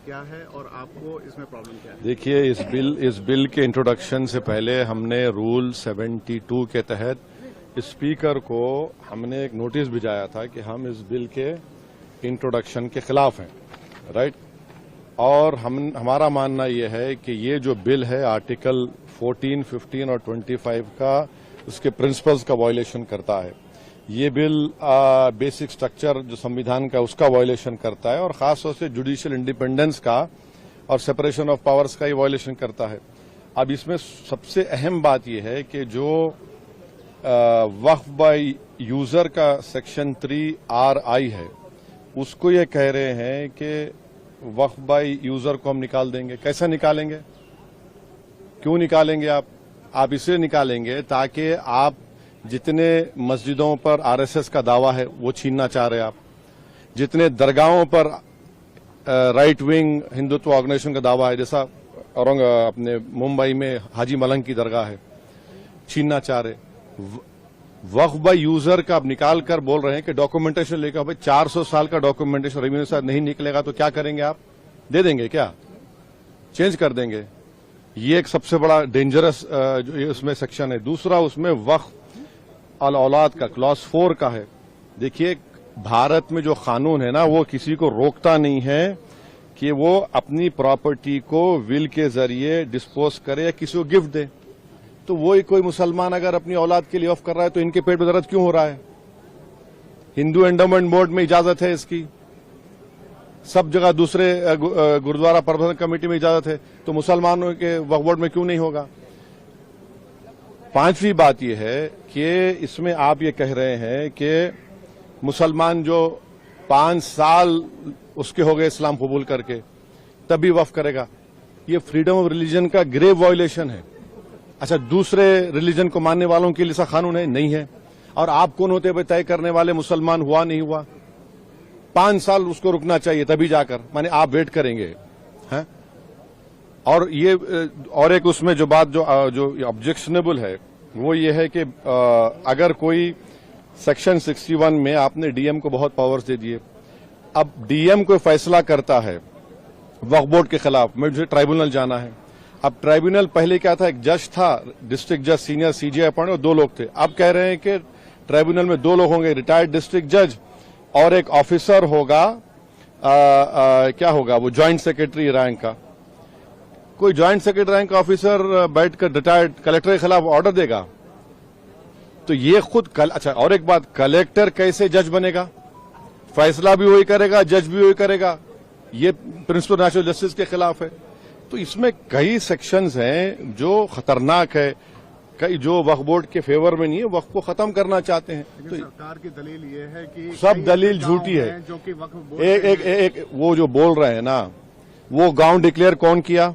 क्या है और आपको इसमें प्रॉब्लम क्या है? देखिए, इस बिल के इंट्रोडक्शन से पहले हमने रूल 72 के तहत स्पीकर को हमने एक नोटिस भिजाया था कि हम इस बिल के इंट्रोडक्शन के खिलाफ हैं, राइट। और हमारा मानना यह है कि ये जो बिल है आर्टिकल 14, 15 और 25 का उसके प्रिंसिपल्स का वायलेशन करता है। ये बिल बेसिक स्ट्रक्चर जो संविधान का उसका वायलेशन करता है और खासतौर से जुडिशियल इंडिपेंडेंस का और सेपरेशन ऑफ पावर्स का ये वायलेशन करता है। अब इसमें सबसे अहम बात यह है कि जो वक्फ बाय यूजर का सेक्शन 3RI है, उसको ये कह रहे हैं कि वक्फ बाय यूजर को हम निकाल देंगे। कैसे निकालेंगे, क्यों निकालेंगे? आप इसलिए निकालेंगे ताकि आप जितने मस्जिदों पर RSS का दावा है वो छीनना चाह रहे हैं आप, जितने दरगाहों पर राइट विंग हिंदुत्व ऑर्गेनाइजेशन का दावा है, जैसा अपने मुंबई में हाजी मलंग की दरगाह है, छीनना चाह रहे। वक्फ बाय यूजर का आप निकाल कर बोल रहे हैं कि डॉक्यूमेंटेशन लेकर, भाई 400 साल का डॉक्यूमेंटेशन रेवेन्यू से नहीं निकलेगा तो क्या करेंगे आप? दे देंगे क्या? चेंज कर देंगे? ये एक सबसे बड़ा डेंजरस जो उसमें सेक्शन है। दूसरा, उसमें वक्फ अल औलाद का क्लॉज 4 का है। देखिए, भारत में जो कानून है ना, वो किसी को रोकता नहीं है कि वो अपनी प्रॉपर्टी को विल के जरिए डिस्पोज करे या किसी को गिफ्ट दे। तो वही कोई मुसलमान अगर अपनी औलाद के लिए ऑफ कर रहा है तो इनके पेट में दर्द क्यों हो रहा है? हिंदू एंडोमेंट बोर्ड में इजाजत है इसकी, सब जगह दूसरे गुरुद्वारा प्रबंधन कमेटी में इजाजत है, तो मुसलमानों के वक्फ बोर्ड में क्यों नहीं होगा? पांचवी बात यह है कि इसमें आप ये कह रहे हैं कि मुसलमान जो 5 साल उसके हो गए इस्लाम कबूल करके तभी वक्फ करेगा, ये फ्रीडम ऑफ रिलीजन का ग्रेव वायलेशन है। अच्छा, दूसरे रिलीजन को मानने वालों के लिए ऐसा कानून है? नहीं है। और आप कौन होते हुए तय करने वाले मुसलमान हुआ नहीं हुआ? 5 साल उसको रुकना चाहिए तभी जाकर, माने आप वेट करेंगे हैं? और ये और एक उसमें जो बात जो ऑब्जेक्शनेबल है वो ये है कि अगर कोई सेक्शन 61 में आपने डीएम को बहुत पावर्स दे दिए, अब डीएम कोई फैसला करता है वक्फ बोर्ड के खिलाफ, मुझे ट्राइब्यूनल जाना है। अब ट्राइब्यूनल पहले क्या था, एक जज था, डिस्ट्रिक्ट जज, सीनियर सीजे अपॉइंट, और 2 लोग थे। अब कह रहे हैं कि ट्राइब्यूनल में 2 लोग होंगे, रिटायर्ड डिस्ट्रिक्ट जज और एक ऑफिसर होगा, क्या होगा वो, ज्वाइंट सेक्रेटरी रैंक का। कोई ज्वाइंट सेक्रेटरी रैंक का ऑफिसर बैठकर रिटायर्ड कलेक्टर के खिलाफ ऑर्डर देगा? तो ये खुद अच्छा, और एक बात, कलेक्टर कैसे जज बनेगा? फैसला भी वही करेगा, जज भी वही करेगा। ये प्रिंसिपल नेचुरल जस्टिस के खिलाफ है। तो इसमें कई सेक्शंस हैं जो खतरनाक है, कई जो वक्फ बोर्ड के फेवर में नहीं है, वक्फ को खत्म करना चाहते हैं। तो सरकार की दलील ये है कि सब दलील झूठी है। जो कि वक्फ बोर्ड एक वो जो बोल रहे हैं ना, वो गांव डिक्लेयर कौन किया,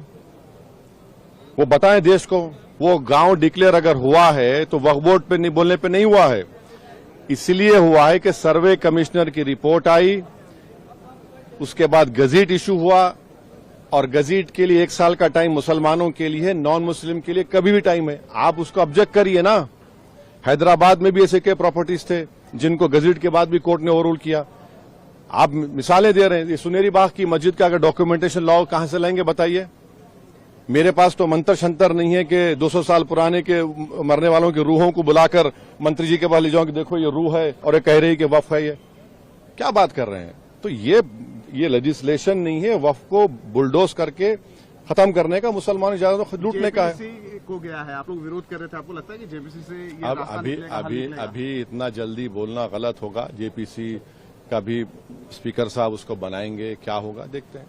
वो बताएं देश को। वो गांव डिक्लेयर अगर हुआ है तो वक्फ बोर्ड पे नहीं बोलने पे नहीं हुआ है, इसलिए हुआ है कि सर्वे कमिश्नर की रिपोर्ट आई, उसके बाद गजीट इशू हुआ, और गजीट के लिए 1 साल का टाइम मुसलमानों के लिए, नॉन मुस्लिम के लिए कभी भी टाइम है। आप उसको ऑब्जेक्ट करिए ना। हैदराबाद में भी ऐसे कई प्रॉपर्टीज थे जिनको गजीट के बाद भी कोर्ट ने ओवररूल किया। आप मिसालें दे रहे हैं। ये सुनेरी बाग की मस्जिद का अगर डॉक्यूमेंटेशन लाओ, कहां से लाएंगे बताइए? मेरे पास तो मंत्र शंतर नहीं है कि 200 साल पुराने के मरने वालों की रूहों को बुलाकर मंत्री जी के पास ले जाऊं कि देखो ये रूह है और ये कह रही है कि वक्फ है। ये क्या बात कर रहे हैं? तो ये लेजिस्लेशन नहीं है वक्फ को बुलडोज करके खत्म करने का, मुसलमान इजाजत खुद लूटने का है। को गया है, आप लोग विरोध कर रहे थे, आपको लगता है कि जेपीसी से ये अभी इतना जल्दी बोलना गलत होगा। जेपीसी का भी स्पीकर साहब उसको बनाएंगे, क्या होगा देखते हैं।